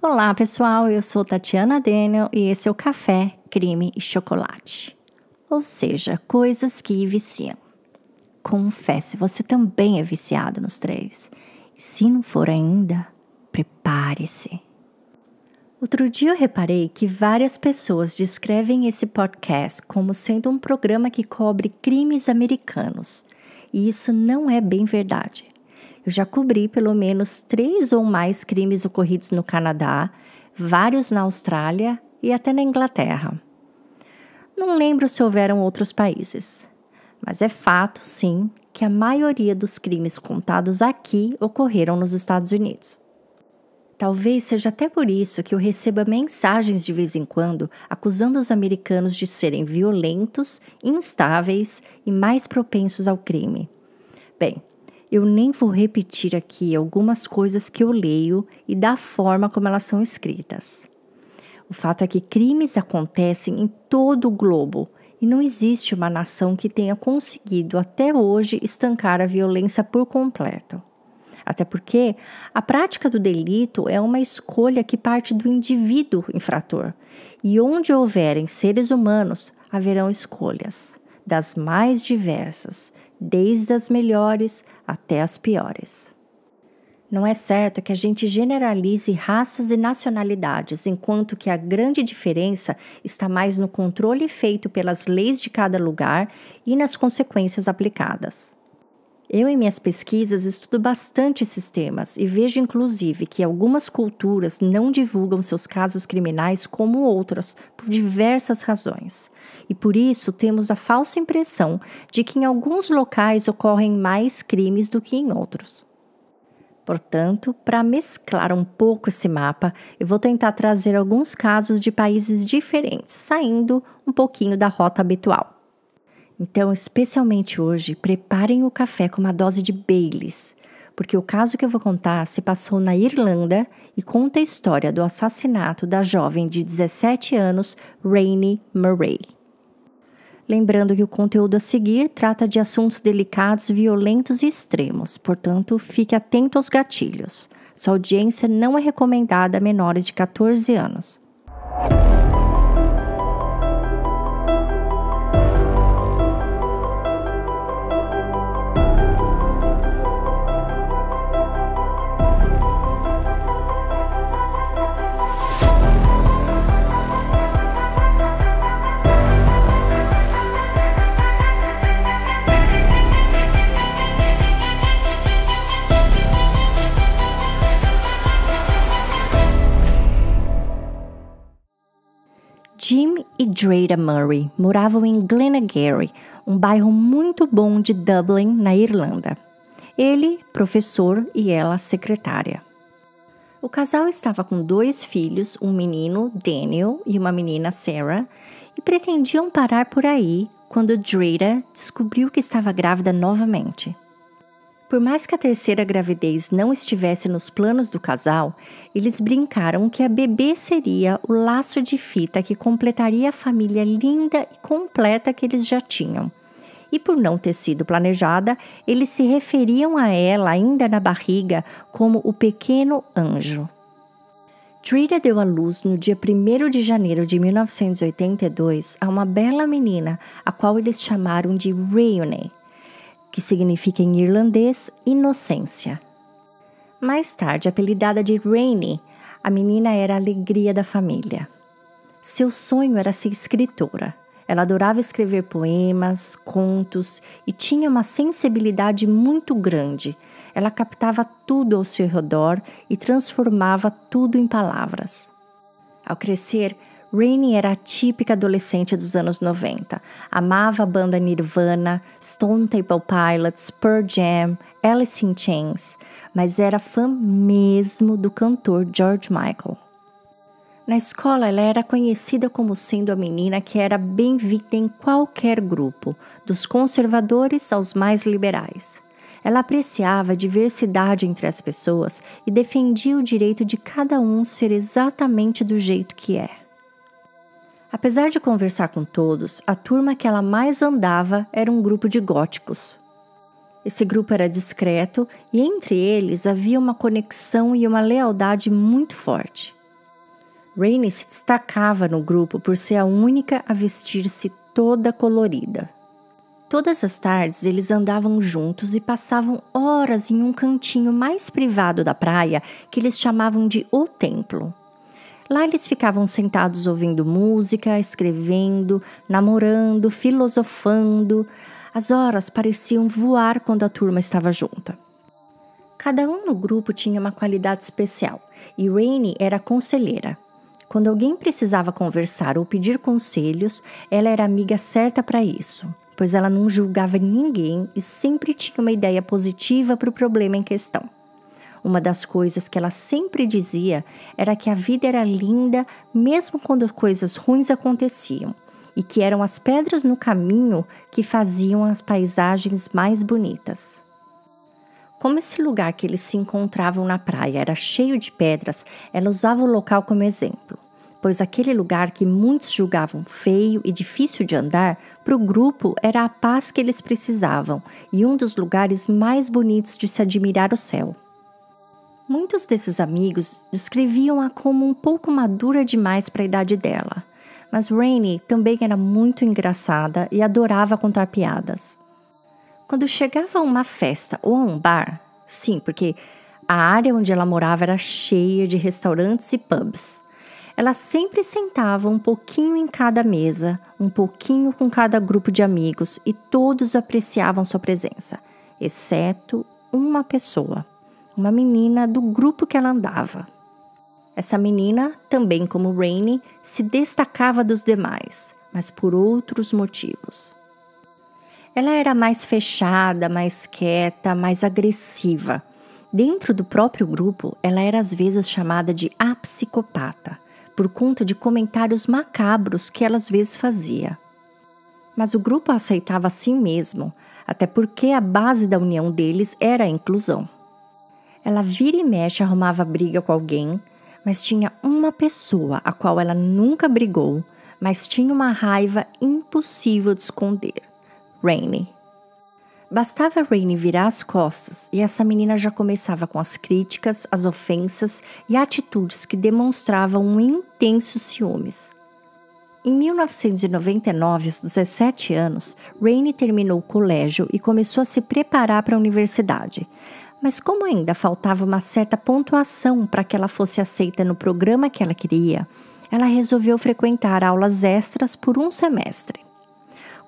Olá pessoal, eu sou Tatiana Daniel e esse é o Café, Crime e Chocolate. Ou seja, coisas que viciam. Confesse, você também é viciado nos três. E se não for ainda, prepare-se. Outro dia eu reparei que várias pessoas descrevem esse podcast como sendo um programa que cobre crimes americanos. E isso não é bem verdade. Eu já cobri pelo menos 3 ou mais crimes ocorridos no Canadá, vários na Austrália e até na Inglaterra. Não lembro se houveram outros países, mas é fato, sim, que a maioria dos crimes contados aqui ocorreram nos Estados Unidos. Talvez seja até por isso que eu receba mensagens de vez em quando acusando os americanos de serem violentos, instáveis e mais propensos ao crime. Bem, eu nem vou repetir aqui algumas coisas que eu leio e da forma como elas são escritas. O fato é que crimes acontecem em todo o globo e não existe uma nação que tenha conseguido até hoje estancar a violência por completo. Até porque a prática do delito é uma escolha que parte do indivíduo infrator. E onde houverem seres humanos, haverão escolhas, das mais diversas, desde as melhores até as piores. Não é certo que a gente generalize raças e nacionalidades, enquanto que a grande diferença está mais no controle feito pelas leis de cada lugar e nas consequências aplicadas. Eu, em minhas pesquisas, estudo bastante esses temas e vejo, inclusive, que algumas culturas não divulgam seus casos criminais como outras, por diversas razões. E por isso temos a falsa impressão de que em alguns locais ocorrem mais crimes do que em outros. Portanto, para mesclar um pouco esse mapa, eu vou tentar trazer alguns casos de países diferentes, saindo um pouquinho da rota habitual. Então, especialmente hoje, preparem o café com uma dose de Baileys, porque o caso que eu vou contar se passou na Irlanda e conta a história do assassinato da jovem de 17 anos, Rainey Murray. Lembrando que o conteúdo a seguir trata de assuntos delicados, violentos e extremos, portanto, fique atento aos gatilhos. Sua audiência não é recomendada a menores de 14 anos. Jim e Dreda Murray moravam em Glenageary, um bairro muito bom de Dublin, na Irlanda. Ele, professor, e ela, secretária. O casal estava com 2 filhos, um menino, Daniel, e uma menina, Sarah, e pretendiam parar por aí quando Dreda descobriu que estava grávida novamente. Por mais que a terceira gravidez não estivesse nos planos do casal, eles brincaram que a bebê seria o laço de fita que completaria a família linda e completa que eles já tinham. E por não ter sido planejada, eles se referiam a ela ainda na barriga como o pequeno anjo. Dreda deu à luz no dia 1º de janeiro de 1982 a uma bela menina, a qual eles chamaram de Rainey, que significa em irlandês inocência. Mais tarde, apelidada de Rainey, a menina era a alegria da família. Seu sonho era ser escritora. Ela adorava escrever poemas, contos e tinha uma sensibilidade muito grande. Ela captava tudo ao seu redor e transformava tudo em palavras. Ao crescer, Rainey era a típica adolescente dos anos 90. Amava a banda Nirvana, Stone Temple Pilots, Pearl Jam, Alice in Chains, mas era fã mesmo do cantor George Michael. Na escola, ela era conhecida como sendo a menina que era bem-vinda em qualquer grupo, dos conservadores aos mais liberais. Ela apreciava a diversidade entre as pessoas e defendia o direito de cada um ser exatamente do jeito que é. Apesar de conversar com todos, a turma que ela mais andava era um grupo de góticos. Esse grupo era discreto e entre eles havia uma conexão e uma lealdade muito forte. Rainey se destacava no grupo por ser a única a vestir-se toda colorida. Todas as tardes eles andavam juntos e passavam horas em um cantinho mais privado da praia que eles chamavam de O Templo. Lá eles ficavam sentados ouvindo música, escrevendo, namorando, filosofando. As horas pareciam voar quando a turma estava junta. Cada um no grupo tinha uma qualidade especial e Rainey era a conselheira. Quando alguém precisava conversar ou pedir conselhos, ela era a amiga certa para isso, pois ela não julgava ninguém e sempre tinha uma ideia positiva para o problema em questão. Uma das coisas que ela sempre dizia era que a vida era linda mesmo quando coisas ruins aconteciam e que eram as pedras no caminho que faziam as paisagens mais bonitas. Como esse lugar que eles se encontravam na praia era cheio de pedras, ela usava o local como exemplo, pois aquele lugar que muitos julgavam feio e difícil de andar, para o grupo era a paz que eles precisavam e um dos lugares mais bonitos de se admirar o céu. Muitos desses amigos descreviam-a como um pouco madura demais para a idade dela, mas Rainey também era muito engraçada e adorava contar piadas. Quando chegava a uma festa ou a um bar, sim, porque a área onde ela morava era cheia de restaurantes e pubs, ela sempre sentava um pouquinho em cada mesa, um pouquinho com cada grupo de amigos e todos apreciavam sua presença, exceto uma pessoa, uma menina do grupo que ela andava. Essa menina, também como Rainey, se destacava dos demais, mas por outros motivos. Ela era mais fechada, mais quieta, mais agressiva. Dentro do próprio grupo, ela era às vezes chamada de a psicopata, por conta de comentários macabros que ela às vezes fazia. Mas o grupo a aceitava assim mesmo, até porque a base da união deles era a inclusão. Ela vira e mexe arrumava briga com alguém, mas tinha uma pessoa a qual ela nunca brigou, mas tinha uma raiva impossível de esconder. Rainey. Bastava Rainey virar as costas e essa menina já começava com as críticas, as ofensas e atitudes que demonstravam um intenso ciúmes. Em 1999, aos 17 anos, Rainey terminou o colégio e começou a se preparar para a universidade. Mas como ainda faltava uma certa pontuação para que ela fosse aceita no programa que ela queria, ela resolveu frequentar aulas extras por um semestre.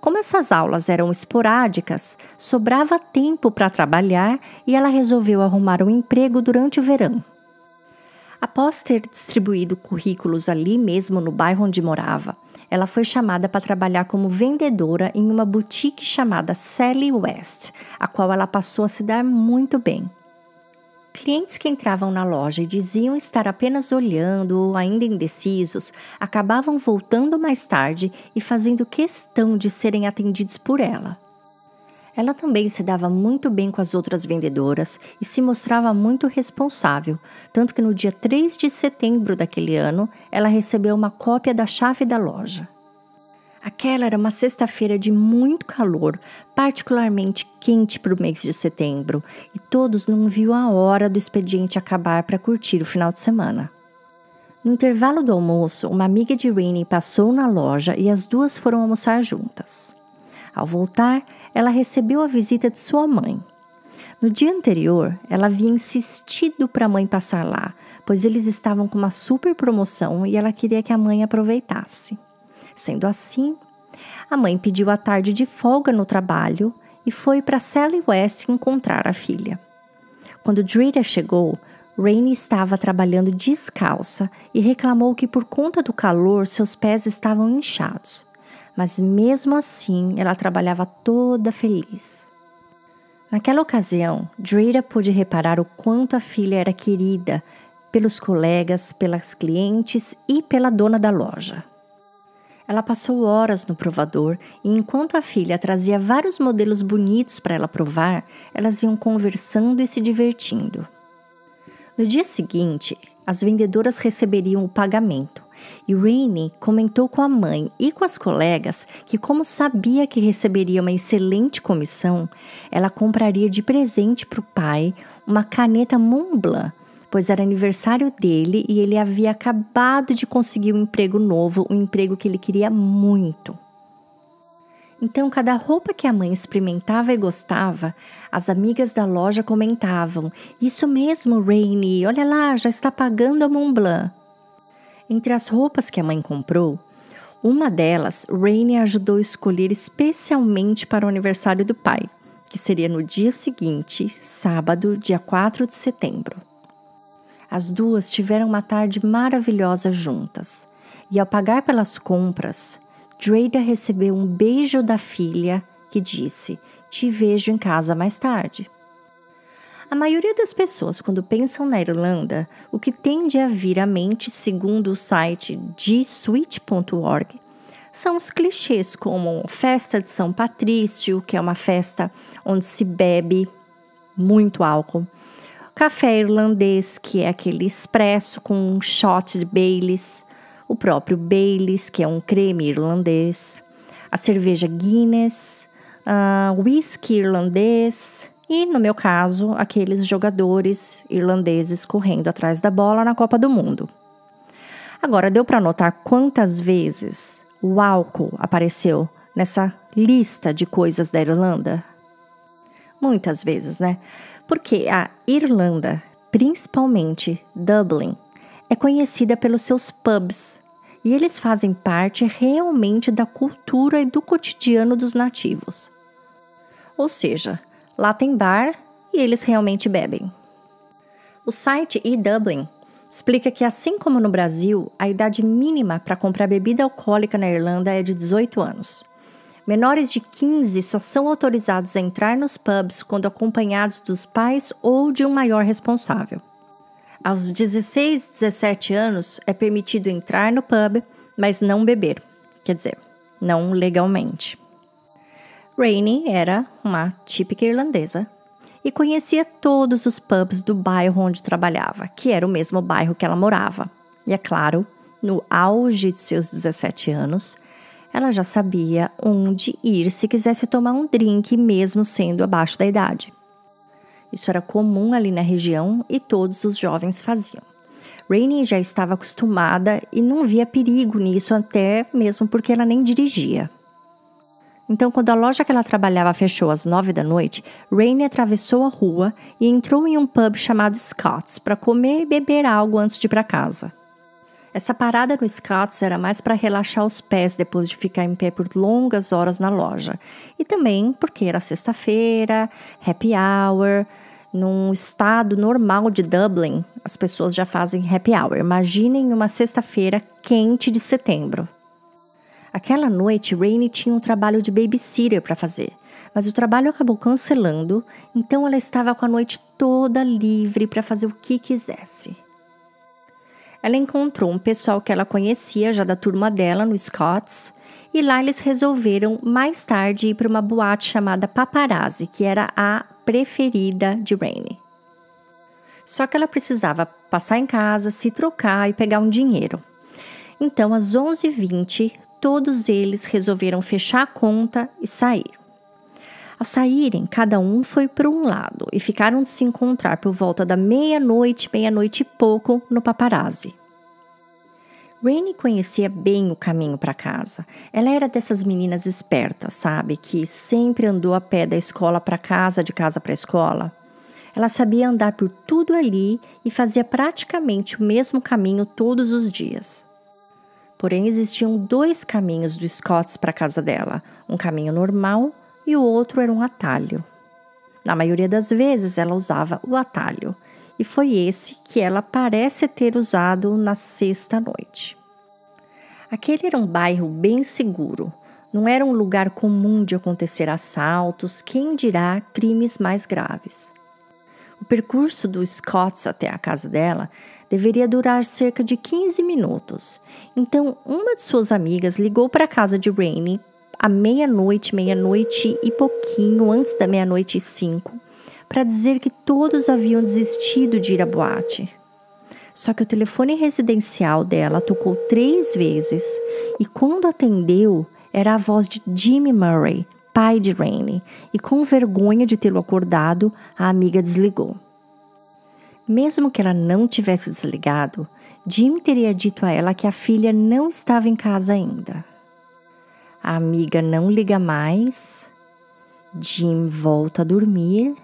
Como essas aulas eram esporádicas, sobrava tempo para trabalhar e ela resolveu arrumar um emprego durante o verão. Após ter distribuído currículos ali mesmo no bairro onde morava, ela foi chamada para trabalhar como vendedora em uma boutique chamada Sally West, a qual ela passou a se dar muito bem. Clientes que entravam na loja e diziam estar apenas olhando ou ainda indecisos, acabavam voltando mais tarde e fazendo questão de serem atendidos por ela. Ela também se dava muito bem com as outras vendedoras e se mostrava muito responsável, tanto que no dia 3 de setembro daquele ano, ela recebeu uma cópia da chave da loja. Aquela era uma sexta-feira de muito calor, particularmente quente para o mês de setembro, e todos não viam a hora do expediente acabar para curtir o final de semana. No intervalo do almoço, uma amiga de Rainey passou na loja e as duas foram almoçar juntas. Ao voltar, ela recebeu a visita de sua mãe. No dia anterior, ela havia insistido para a mãe passar lá, pois eles estavam com uma super promoção e ela queria que a mãe aproveitasse. Sendo assim, a mãe pediu a tarde de folga no trabalho e foi para Sally West encontrar a filha. Quando Drita chegou, Rainey estava trabalhando descalça e reclamou que por conta do calor seus pés estavam inchados. Mas mesmo assim, ela trabalhava toda feliz. Naquela ocasião, Drita pôde reparar o quanto a filha era querida pelos colegas, pelas clientes e pela dona da loja. Ela passou horas no provador e enquanto a filha trazia vários modelos bonitos para ela provar, elas iam conversando e se divertindo. No dia seguinte, as vendedoras receberiam o pagamento e Rainey comentou com a mãe e com as colegas que, como sabia que receberia uma excelente comissão, ela compraria de presente para o pai uma caneta Montblanc, pois era aniversário dele e ele havia acabado de conseguir um emprego novo, um emprego que ele queria muito. Então, cada roupa que a mãe experimentava e gostava, as amigas da loja comentavam: "Isso mesmo, Rainy, olha lá, já está pagando a Montblanc." Entre as roupas que a mãe comprou, uma delas, Rainy ajudou a escolher especialmente para o aniversário do pai, que seria no dia seguinte, sábado, dia 4 de setembro. As duas tiveram uma tarde maravilhosa juntas, e ao pagar pelas compras, Dreda recebeu um beijo da filha que disse: "Te vejo em casa mais tarde." A maioria das pessoas, quando pensam na Irlanda, o que tende a vir à mente, segundo o site gsweet.org, são os clichês como festa de São Patrício, que é uma festa onde se bebe muito álcool, café irlandês, que é aquele expresso com um shot de Baileys, o próprio Baileys, que é um creme irlandês, a cerveja Guinness, whisky irlandês e, no meu caso, aqueles jogadores irlandeses correndo atrás da bola na Copa do Mundo. Agora, deu para notar quantas vezes o álcool apareceu nessa lista de coisas da Irlanda? Muitas vezes, né? Porque a Irlanda, principalmente Dublin, é conhecida pelos seus pubs e eles fazem parte realmente da cultura e do cotidiano dos nativos. Ou seja, lá tem bar e eles realmente bebem. O site eDublin explica que, assim como no Brasil, a idade mínima para comprar bebida alcoólica na Irlanda é de 18 anos. Menores de 15 só são autorizados a entrar nos pubs quando acompanhados dos pais ou de um maior responsável. Aos 16, 17 anos é permitido entrar no pub, mas não beber, quer dizer, não legalmente. Rainy era uma típica irlandesa e conhecia todos os pubs do bairro onde trabalhava, que era o mesmo bairro que ela morava. E é claro, no auge de seus 17 anos, ela já sabia onde ir se quisesse tomar um drink, mesmo sendo abaixo da idade. Isso era comum ali na região e todos os jovens faziam. Rainy já estava acostumada e não via perigo nisso, até mesmo porque ela nem dirigia. Então, quando a loja que ela trabalhava fechou às 9 da noite, Rainy atravessou a rua e entrou em um pub chamado Scott's para comer e beber algo antes de ir para casa. Essa parada no Scott's era mais para relaxar os pés depois de ficar em pé por longas horas na loja. E também porque era sexta-feira, happy hour. Num estado normal de Dublin, as pessoas já fazem happy hour. Imaginem uma sexta-feira quente de setembro. Aquela noite, Rainy tinha um trabalho de babysitter para fazer, mas o trabalho acabou cancelando, então ela estava com a noite toda livre para fazer o que quisesse. Ela encontrou um pessoal que ela conhecia já da turma dela no Scott's, e lá eles resolveram mais tarde ir para uma boate chamada Paparazzi, que era a preferida de Rainy. Só que ela precisava passar em casa, se trocar e pegar um dinheiro. Então, às 11h20, todos eles resolveram fechar a conta e sair. Ao saírem, cada um foi para um lado e ficaram de se encontrar por volta da meia-noite e pouco no Paparazzi. Rainy conhecia bem o caminho para casa. Ela era dessas meninas espertas, sabe? Que sempre andou a pé da escola para casa, de casa para a escola. Ela sabia andar por tudo ali e fazia praticamente o mesmo caminho todos os dias. Porém, existiam 2 caminhos do Scott's para a casa dela. Um caminho normal e o outro era um atalho. Na maioria das vezes, ela usava o atalho. E foi esse que ela parece ter usado na sexta noite. Aquele era um bairro bem seguro. Não era um lugar comum de acontecer assaltos, quem dirá crimes mais graves. O percurso do Scott's até a casa dela deveria durar cerca de 15 minutos. Então, uma de suas amigas ligou para a casa de Rainy à meia-noite e pouquinho, antes da 00:05, para dizer que todos haviam desistido de ir à boate. Só que o telefone residencial dela tocou 3 vezes e quando atendeu era a voz de Jimmy Murray, pai de Rainy, e com vergonha de tê-lo acordado, a amiga desligou. Mesmo que ela não tivesse desligado, Jim teria dito a ela que a filha não estava em casa ainda. A amiga não liga mais, Jim volta a dormir,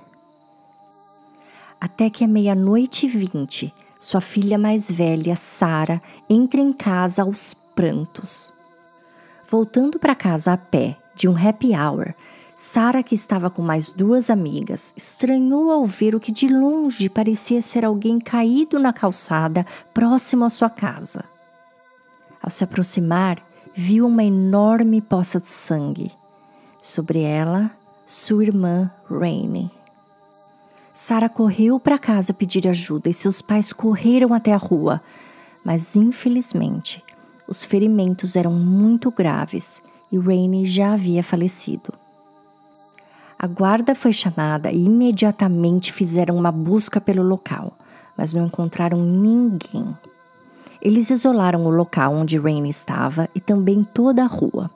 até que à 00:20, sua filha mais velha, Sarah, entra em casa aos prantos. Voltando para casa a pé, de um happy hour, Sarah, que estava com mais 2 amigas, estranhou ao ver o que de longe parecia ser alguém caído na calçada próximo à sua casa. Ao se aproximar, viu uma enorme poça de sangue. Sobre ela, sua irmã, Rainey. Sarah correu para casa pedir ajuda e seus pais correram até a rua, mas infelizmente os ferimentos eram muito graves e Rainey já havia falecido. A guarda foi chamada e imediatamente fizeram uma busca pelo local, mas não encontraram ninguém. Eles isolaram o local onde Rainey estava e também toda a rua.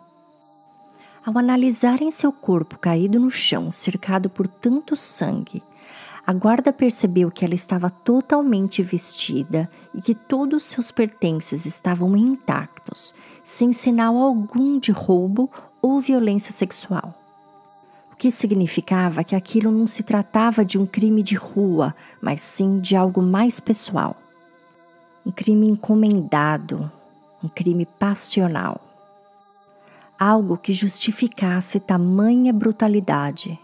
Ao analisarem seu corpo caído no chão, cercado por tanto sangue, a guarda percebeu que ela estava totalmente vestida e que todos seus pertences estavam intactos, sem sinal algum de roubo ou violência sexual. O que significava que aquilo não se tratava de um crime de rua, mas sim de algo mais pessoal. Um crime encomendado, um crime passional. Algo que justificasse tamanha brutalidade.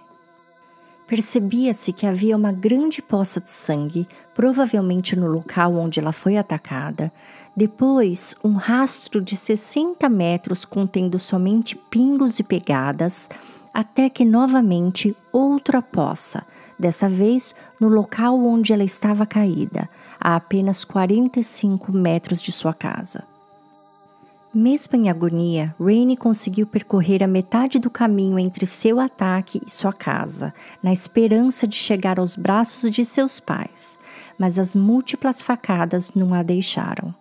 Percebia-se que havia uma grande poça de sangue, provavelmente no local onde ela foi atacada. Depois, um rastro de 60 metros contendo somente pingos e pegadas, até que novamente outra poça, dessa vez no local onde ela estava caída, a apenas 45 metros de sua casa. Mesmo em agonia, Rainey conseguiu percorrer a metade do caminho entre seu ataque e sua casa, na esperança de chegar aos braços de seus pais, mas as múltiplas facadas não a deixaram.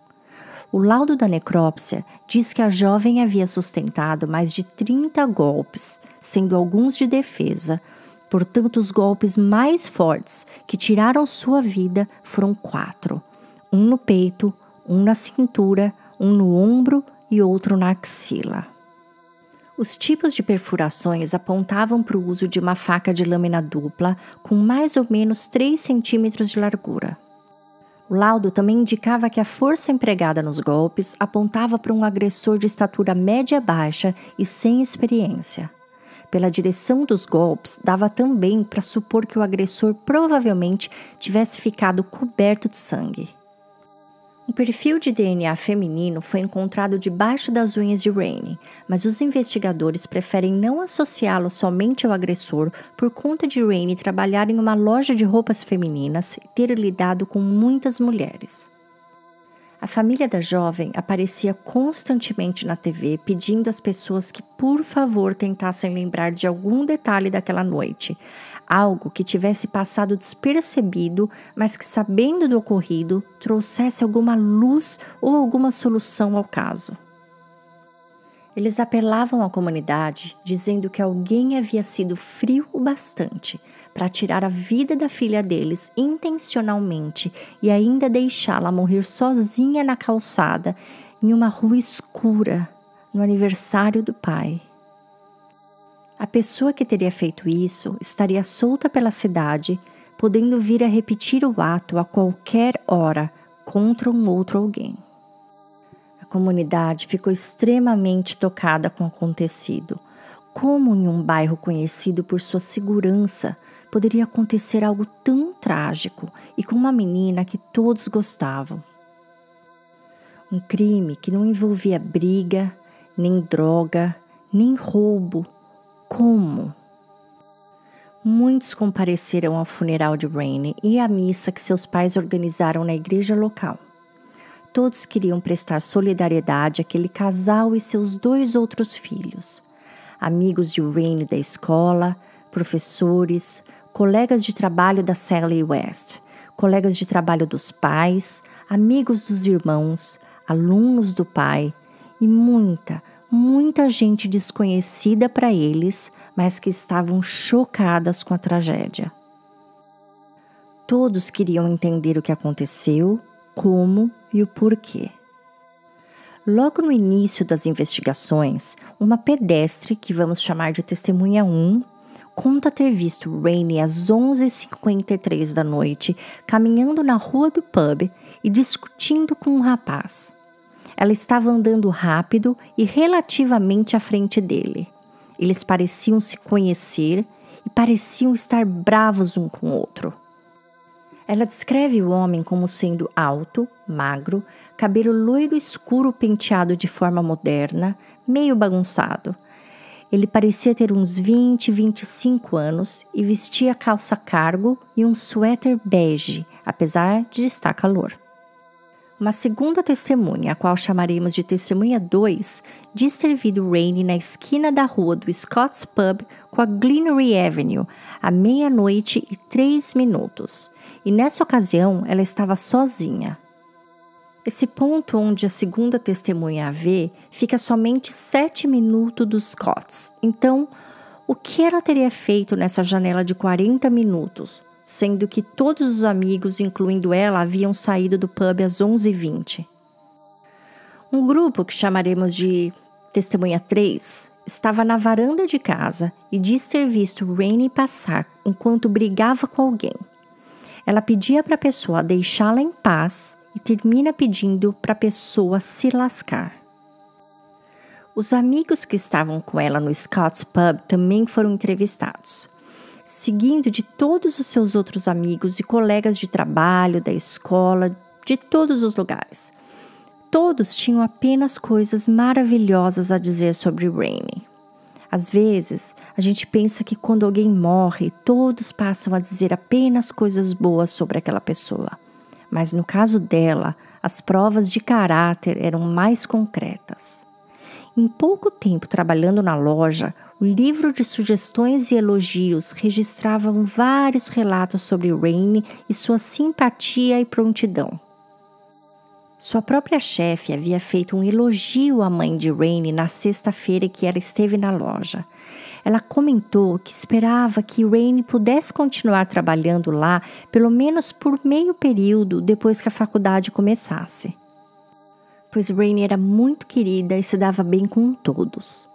O laudo da necrópsia diz que a jovem havia sustentado mais de 30 golpes, sendo alguns de defesa. Portanto, os golpes mais fortes que tiraram sua vida foram 4. Um no peito, um na cintura, um no ombro e outro na axila. Os tipos de perfurações apontavam para o uso de uma faca de lâmina dupla com mais ou menos 3 centímetros de largura. O laudo também indicava que a força empregada nos golpes apontava para um agressor de estatura média-baixa e sem experiência. Pela direção dos golpes, dava também para supor que o agressor provavelmente tivesse ficado coberto de sangue. Um perfil de DNA feminino foi encontrado debaixo das unhas de Rainey, mas os investigadores preferem não associá-lo somente ao agressor por conta de Rainey trabalhar em uma loja de roupas femininas e ter lidado com muitas mulheres. A família da jovem aparecia constantemente na TV pedindo às pessoas que, por favor, tentassem lembrar de algum detalhe daquela noite, algo que tivesse passado despercebido, mas que, sabendo do ocorrido, trouxesse alguma luz ou alguma solução ao caso. Eles apelavam à comunidade, dizendo que alguém havia sido frio o bastante para tirar a vida da filha deles intencionalmente e ainda deixá-la morrer sozinha na calçada, em uma rua escura, no aniversário do pai. A pessoa que teria feito isso estaria solta pela cidade, podendo vir a repetir o ato a qualquer hora contra um outro alguém. A comunidade ficou extremamente tocada com o acontecido. Como em um bairro conhecido por sua segurança, poderia acontecer algo tão trágico e com uma menina que todos gostavam? Um crime que não envolvia briga, nem droga, nem roubo. Como? Muitos compareceram ao funeral de Rainey e à missa que seus pais organizaram na igreja local. Todos queriam prestar solidariedade àquele casal e seus 2 outros filhos. Amigos de Rainey da escola, professores, colegas de trabalho da Sally West, colegas de trabalho dos pais, amigos dos irmãos, alunos do pai e muita gente desconhecida para eles, mas que estavam chocadas com a tragédia. Todos queriam entender o que aconteceu, como e o porquê. Logo no início das investigações, uma pedestre, que vamos chamar de testemunha 1, conta ter visto Rainey às 11h53 da noite, caminhando na rua do pub e discutindo com um rapaz. Ela estava andando rápido e relativamente à frente dele. Eles pareciam se conhecer e pareciam estar bravos um com o outro. Ela descreve o homem como sendo alto, magro, cabelo loiro escuro penteado de forma moderna, meio bagunçado. Ele parecia ter uns 20, 25 anos e vestia calça cargo e um suéter bege, apesar de estar calor. Uma segunda testemunha, a qual chamaremos de testemunha 2, diz ter visto Rainey na esquina da rua do Scott's Pub com a Gleanery Avenue, à 00:03, e nessa ocasião ela estava sozinha. Esse ponto onde a segunda testemunha a vê fica somente 7 minutos dos Scotts. Então, o que ela teria feito nessa janela de 40 minutos, sendo que todos os amigos, incluindo ela, haviam saído do pub às 11h20? Um grupo que chamaremos de testemunha 3 estava na varanda de casa e diz ter visto Rainey passar enquanto brigava com alguém. Ela pedia para a pessoa deixá-la em paz e termina pedindo para a pessoa se lascar. Os amigos que estavam com ela no Scott's Pub também foram entrevistados, seguindo de todos os seus outros amigos e colegas de trabalho, da escola, de todos os lugares. Todos tinham apenas coisas maravilhosas a dizer sobre Rainey. Às vezes, a gente pensa que quando alguém morre, todos passam a dizer apenas coisas boas sobre aquela pessoa. Mas no caso dela, as provas de caráter eram mais concretas. Em pouco tempo trabalhando na loja, o livro de sugestões e elogios registrava vários relatos sobre Rainey e sua simpatia e prontidão. Sua própria chefe havia feito um elogio à mãe de Rainey na sexta-feira que ela esteve na loja. Ela comentou que esperava que Rainey pudesse continuar trabalhando lá pelo menos por meio período depois que a faculdade começasse, pois Rainey era muito querida e se dava bem com todos.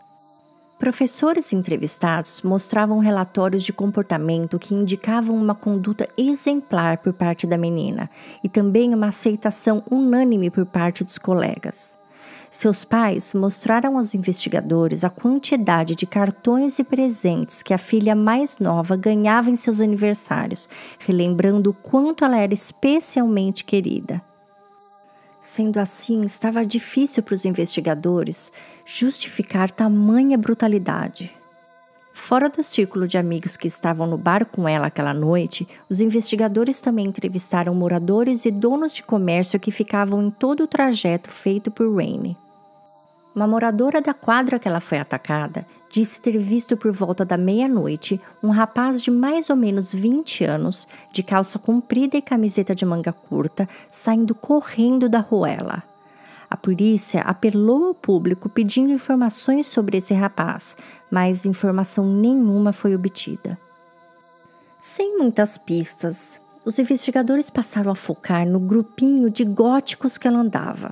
Professores entrevistados mostravam relatórios de comportamento que indicavam uma conduta exemplar por parte da menina e também uma aceitação unânime por parte dos colegas. Seus pais mostraram aos investigadores a quantidade de cartões e presentes que a filha mais nova ganhava em seus aniversários, relembrando o quanto ela era especialmente querida. Sendo assim, estava difícil para os investigadores justificar tamanha brutalidade. Fora do círculo de amigos que estavam no bar com ela aquela noite, os investigadores também entrevistaram moradores e donos de comércio que ficavam em todo o trajeto feito por Rainey. Uma moradora da quadra que ela foi atacada disse ter visto por volta da meia-noite um rapaz de mais ou menos 20 anos, de calça comprida e camiseta de manga curta, saindo correndo da ruela. A polícia apelou ao público pedindo informações sobre esse rapaz, mas informação nenhuma foi obtida. Sem muitas pistas, os investigadores passaram a focar no grupinho de góticos que ela andava.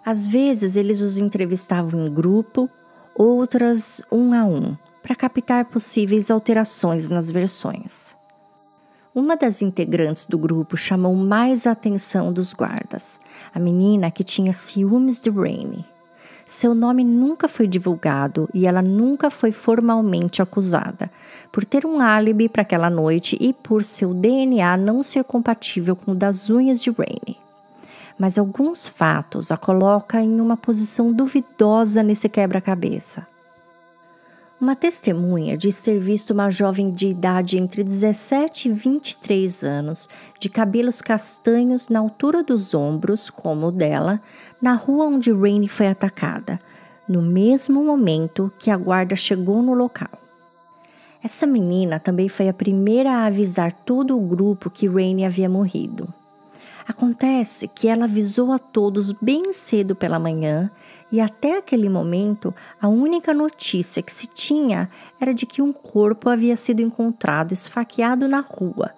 Às vezes, eles os entrevistavam em grupo, outras um a um, para captar possíveis alterações nas versões. Uma das integrantes do grupo chamou mais a atenção dos guardas, a menina que tinha ciúmes de Rainey. Seu nome nunca foi divulgado e ela nunca foi formalmente acusada, por ter um álibi para aquela noite e por seu DNA não ser compatível com o das unhas de Rainey. Mas alguns fatos a colocam em uma posição duvidosa nesse quebra-cabeça. Uma testemunha diz ter visto uma jovem de idade entre 17 e 23 anos, de cabelos castanhos na altura dos ombros, como o dela, na rua onde Rainey foi atacada, no mesmo momento que a guarda chegou no local. Essa menina também foi a primeira a avisar todo o grupo que Rainey havia morrido. Acontece que ela avisou a todos bem cedo pela manhã e até aquele momento a única notícia que se tinha era de que um corpo havia sido encontrado esfaqueado na rua.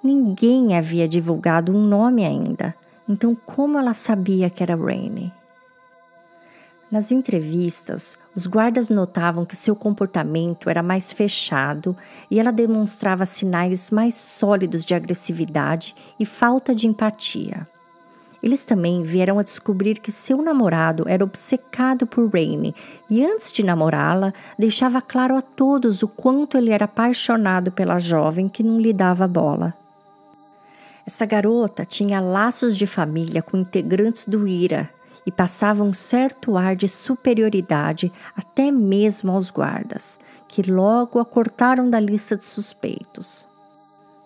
Ninguém havia divulgado um nome ainda, então como ela sabia que era Rainey? Nas entrevistas, os guardas notavam que seu comportamento era mais fechado e ela demonstrava sinais mais sólidos de agressividade e falta de empatia. Eles também vieram a descobrir que seu namorado era obcecado por Rainey e antes de namorá-la, deixava claro a todos o quanto ele era apaixonado pela jovem que não lhe dava bola. Essa garota tinha laços de família com integrantes do IRA e passava um certo ar de superioridade até mesmo aos guardas, que logo a cortaram da lista de suspeitos.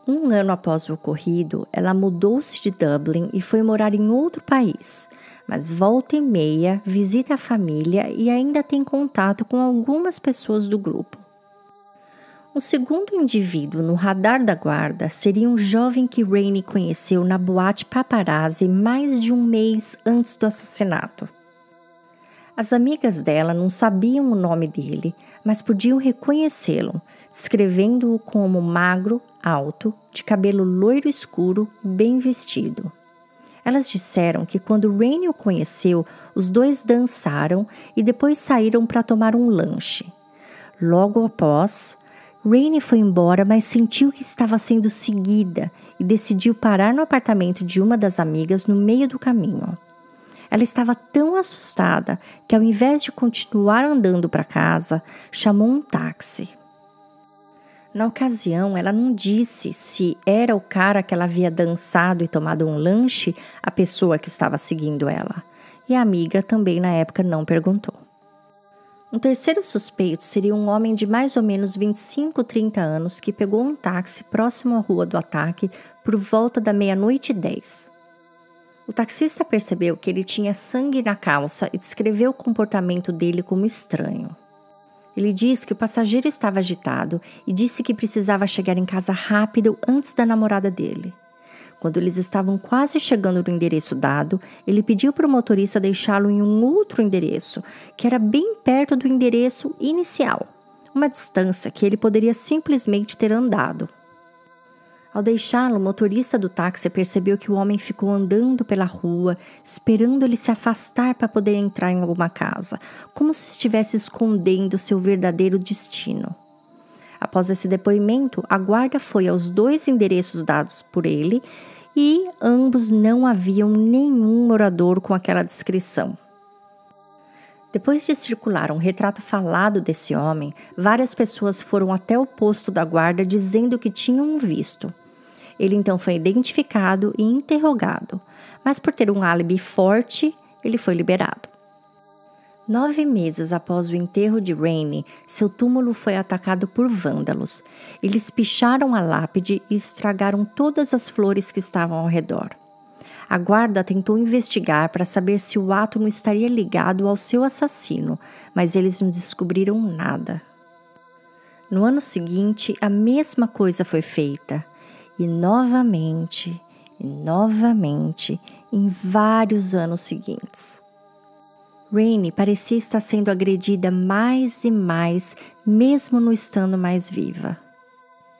Um ano após o ocorrido, ela mudou-se de Dublin e foi morar em outro país, mas volta e meia visita a família e ainda tem contato com algumas pessoas do grupo. O segundo indivíduo no radar da guarda seria um jovem que Rainey conheceu na boate Paparazzi mais de um mês antes do assassinato. As amigas dela não sabiam o nome dele, mas podiam reconhecê-lo, descrevendo-o como magro, alto, de cabelo loiro escuro, bem vestido. Elas disseram que quando Rainey o conheceu, os dois dançaram e depois saíram para tomar um lanche. Logo após, Rainey foi embora, mas sentiu que estava sendo seguida e decidiu parar no apartamento de uma das amigas no meio do caminho. Ela estava tão assustada que, ao invés de continuar andando para casa, chamou um táxi. Na ocasião, ela não disse se era o cara que ela havia dançado e tomado um lanche a pessoa que estava seguindo ela. E a amiga também na época não perguntou. Um terceiro suspeito seria um homem de mais ou menos 25, 30 anos que pegou um táxi próximo à rua do ataque por volta da 00:10. O taxista percebeu que ele tinha sangue na calça e descreveu o comportamento dele como estranho. Ele disse que o passageiro estava agitado e disse que precisava chegar em casa rápido antes da namorada dele. Quando eles estavam quase chegando no endereço dado, ele pediu para o motorista deixá-lo em um outro endereço, que era bem perto do endereço inicial, uma distância que ele poderia simplesmente ter andado. Ao deixá-lo, o motorista do táxi percebeu que o homem ficou andando pela rua, esperando ele se afastar para poder entrar em alguma casa, como se estivesse escondendo seu verdadeiro destino. Após esse depoimento, a guarda foi aos 2 endereços dados por ele e ambos não haviam nenhum morador com aquela descrição. Depois de circular um retrato falado desse homem, várias pessoas foram até o posto da guarda dizendo que tinham visto. Ele então foi identificado e interrogado, mas por ter um álibi forte, ele foi liberado. 9 meses após o enterro de Rainey, seu túmulo foi atacado por vândalos. Eles picharam a lápide e estragaram todas as flores que estavam ao redor. A guarda tentou investigar para saber se o ato não estaria ligado ao seu assassino, mas eles não descobriram nada. No ano seguinte, a mesma coisa foi feita. E novamente, em vários anos seguintes. Rainey parecia estar sendo agredida mais e mais, mesmo não estando mais viva.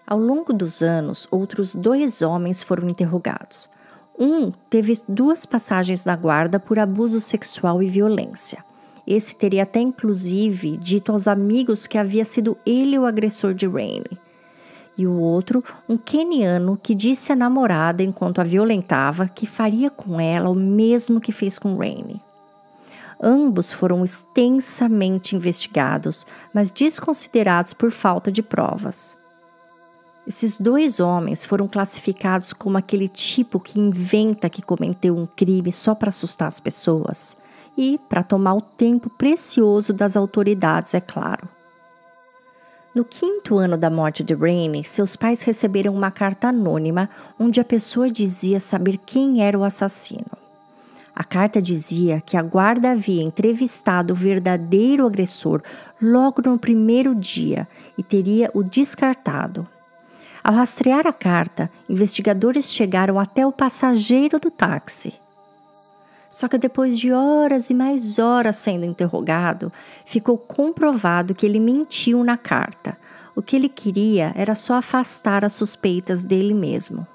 Ao longo dos anos, outros 2 homens foram interrogados. Um teve 2 passagens na guarda por abuso sexual e violência. Esse teria até inclusive dito aos amigos que havia sido ele o agressor de Rainey. E o outro, um queniano que disse à namorada enquanto a violentava que faria com ela o mesmo que fez com Rainey. Ambos foram extensamente investigados, mas desconsiderados por falta de provas. Esses 2 homens foram classificados como aquele tipo que inventa que cometeu um crime só para assustar as pessoas e para tomar o tempo precioso das autoridades, é claro. No 5º ano da morte de Rainey, seus pais receberam uma carta anônima onde a pessoa dizia saber quem era o assassino. A carta dizia que a guarda havia entrevistado o verdadeiro agressor logo no primeiro dia e teria o descartado. Ao rastrear a carta, investigadores chegaram até o passageiro do táxi. Só que depois de horas e mais horas sendo interrogado, ficou comprovado que ele mentiu na carta. O que ele queria era só afastar as suspeitas dele mesmo.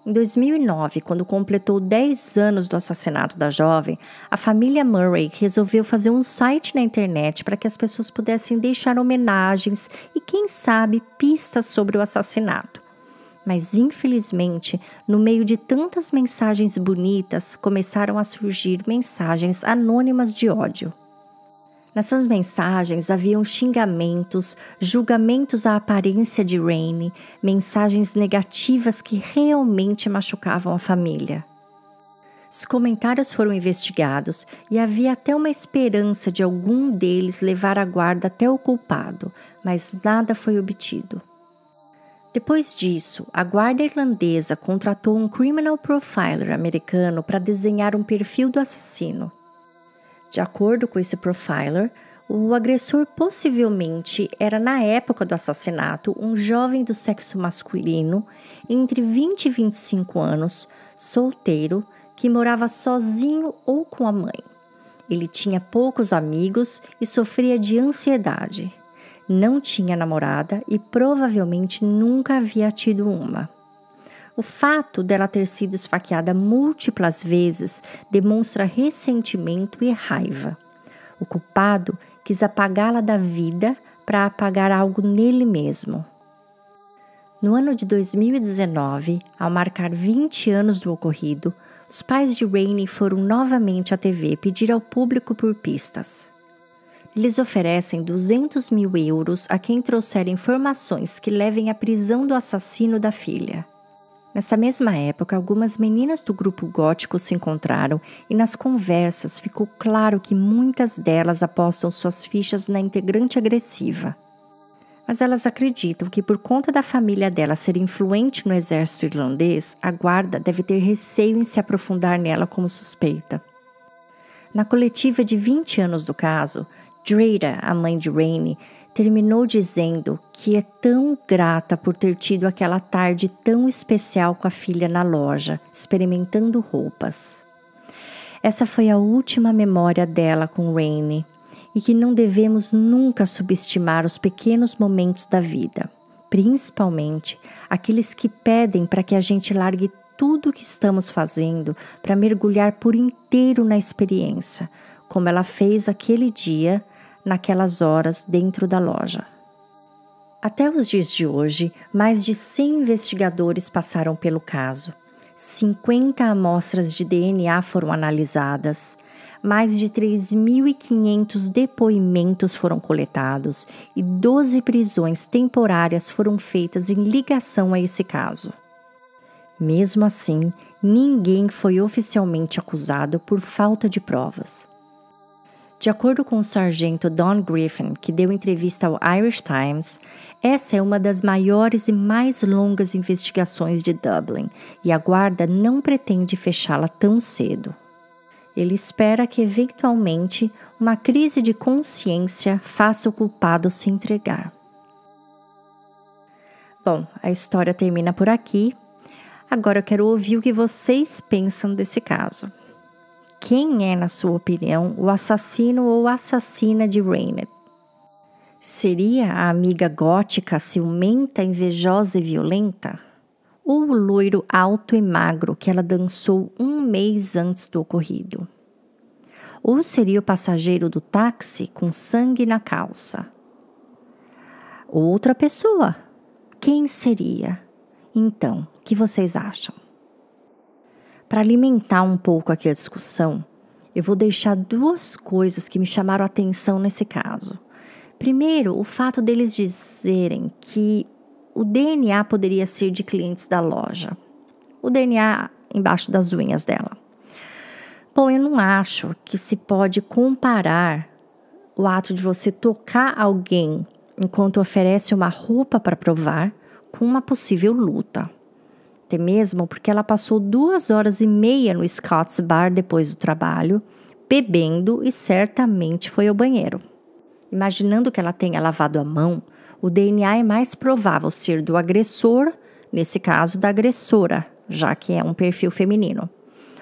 Em 2009, quando completou 10 anos do assassinato da jovem, a família Murray resolveu fazer um site na internet para que as pessoas pudessem deixar homenagens e, quem sabe, pistas sobre o assassinato. Mas, infelizmente, no meio de tantas mensagens bonitas, começaram a surgir mensagens anônimas de ódio. Nessas mensagens haviam xingamentos, julgamentos à aparência de Rainey, mensagens negativas que realmente machucavam a família. Os comentários foram investigados e havia até uma esperança de algum deles levar a guarda até o culpado, mas nada foi obtido. Depois disso, a guarda irlandesa contratou um criminal profiler americano para desenhar um perfil do assassino. De acordo com esse profiler, o agressor possivelmente era, na época do assassinato, um jovem do sexo masculino, entre 20 e 25 anos, solteiro, que morava sozinho ou com a mãe. Ele tinha poucos amigos e sofria de ansiedade. Não tinha namorada e provavelmente nunca havia tido uma. O fato dela ter sido esfaqueada múltiplas vezes demonstra ressentimento e raiva. O culpado quis apagá-la da vida para apagar algo nele mesmo. No ano de 2019, ao marcar 20 anos do ocorrido, os pais de Rainey foram novamente à TV pedir ao público por pistas. Eles oferecem 200 mil euros a quem trouxer informações que levem à prisão do assassino da filha. Nessa mesma época, algumas meninas do grupo gótico se encontraram e nas conversas ficou claro que muitas delas apostam suas fichas na integrante agressiva. Mas elas acreditam que por conta da família dela ser influente no exército irlandês, a guarda deve ter receio em se aprofundar nela como suspeita. Na coletiva de 20 anos do caso, Dreda, a mãe de Rainey, terminou dizendo que é tão grata por ter tido aquela tarde tão especial com a filha na loja, experimentando roupas. Essa foi a última memória dela com Rainey e que não devemos nunca subestimar os pequenos momentos da vida, principalmente aqueles que pedem para que a gente largue tudo o que estamos fazendo para mergulhar por inteiro na experiência, como ela fez aquele dia, naquelas horas dentro da loja. Até os dias de hoje, mais de 100 investigadores passaram pelo caso. 50 amostras de DNA foram analisadas, mais de 3.500 depoimentos foram coletados e 12 prisões temporárias foram feitas em ligação a esse caso. Mesmo assim, ninguém foi oficialmente acusado por falta de provas. De acordo com o sargento Don Griffin, que deu entrevista ao Irish Times, essa é uma das maiores e mais longas investigações de Dublin e a guarda não pretende fechá-la tão cedo. Ele espera que, eventualmente, uma crise de consciência faça o culpado se entregar. Bom, a história termina por aqui. Agora eu quero ouvir o que vocês pensam desse caso. Quem é, na sua opinião, o assassino ou assassina de Rainey? Seria a amiga gótica, ciumenta, invejosa e violenta? Ou o loiro alto e magro que ela dançou um mês antes do ocorrido? Ou seria o passageiro do táxi com sangue na calça? Outra pessoa? Quem seria? Então, o que vocês acham? Para alimentar um pouco aqui a discussão, eu vou deixar duas coisas que me chamaram a atenção nesse caso. Primeiro, o fato deles dizerem que o DNA poderia ser de clientes da loja. O DNA embaixo das unhas dela. Bom, eu não acho que se pode comparar o ato de você tocar alguém enquanto oferece uma roupa para provar com uma possível luta. Até mesmo porque ela passou 2 horas e meia no Scott's Bar depois do trabalho, bebendo e certamente foi ao banheiro. Imaginando que ela tenha lavado a mão, o DNA é mais provável ser do agressor, nesse caso da agressora, já que é um perfil feminino.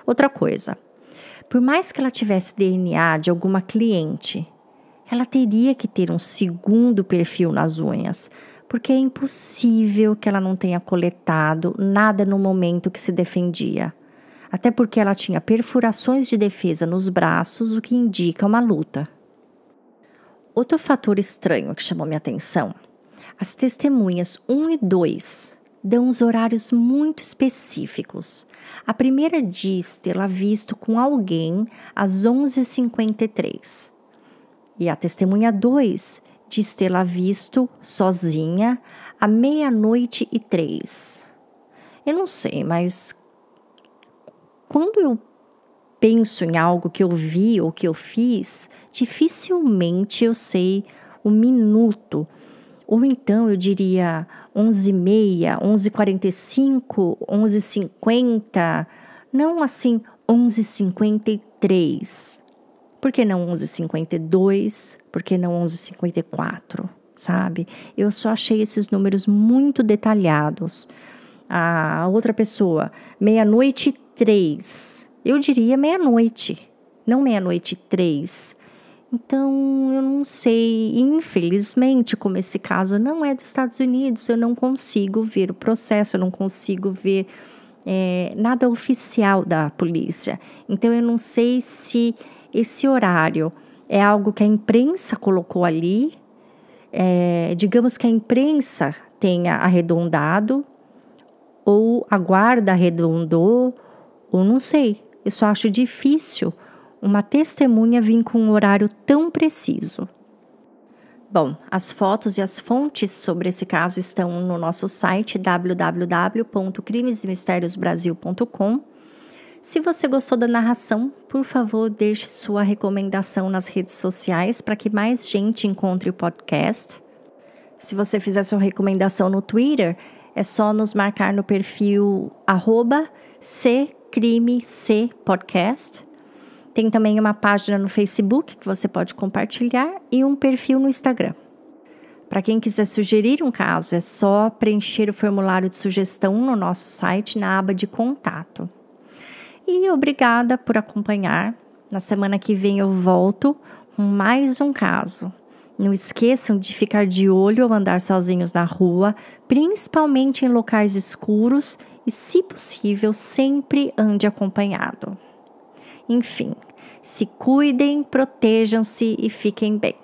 Outra coisa, por mais que ela tivesse DNA de alguma cliente, ela teria que ter um segundo perfil nas unhas, porque é impossível que ela não tenha coletado nada no momento que se defendia. Até porque ela tinha perfurações de defesa nos braços, o que indica uma luta. Outro fator estranho que chamou minha atenção: as testemunhas 1 e 2 dão os horários muito específicos. A primeira diz tê-la visto com alguém às 11h53. E a testemunha 2 diz tê-la visto sozinha à 00h03. Eu não sei, mas quando eu penso em algo que eu vi ou que eu fiz, dificilmente eu sei o minuto. Ou então eu diria 11h30, 11h45, 11h50, não assim 11h53. Por que não 11h52? Por que não 11h54? Sabe? Eu só achei esses números muito detalhados. A outra pessoa, 00h03. Eu diria 00h, não 00h03. Então, eu não sei, infelizmente, como esse caso não é dos Estados Unidos, eu não consigo ver o processo, eu não consigo ver nada oficial da polícia. Então, eu não sei se esse horário é algo que a imprensa colocou ali, digamos que a imprensa tenha arredondado, ou a guarda arredondou, ou não sei. Eu só acho difícil uma testemunha vir com um horário tão preciso. Bom, as fotos e as fontes sobre esse caso estão no nosso site www.crimesmistériosbrasil.com. Se você gostou da narração, por favor, deixe sua recomendação nas redes sociais para que mais gente encontre o podcast. Se você fizer sua recomendação no Twitter, é só nos marcar no perfil @CcrimeCpodcast. Tem também uma página no Facebook que você pode compartilhar e um perfil no Instagram. Para quem quiser sugerir um caso, é só preencher o formulário de sugestão no nosso site na aba de contato. E obrigada por acompanhar. Na semana que vem eu volto com mais um caso. Não esqueçam de ficar de olho ao andar sozinhos na rua, principalmente em locais escuros e, se possível, sempre ande acompanhado. Enfim, se cuidem, protejam-se e fiquem bem.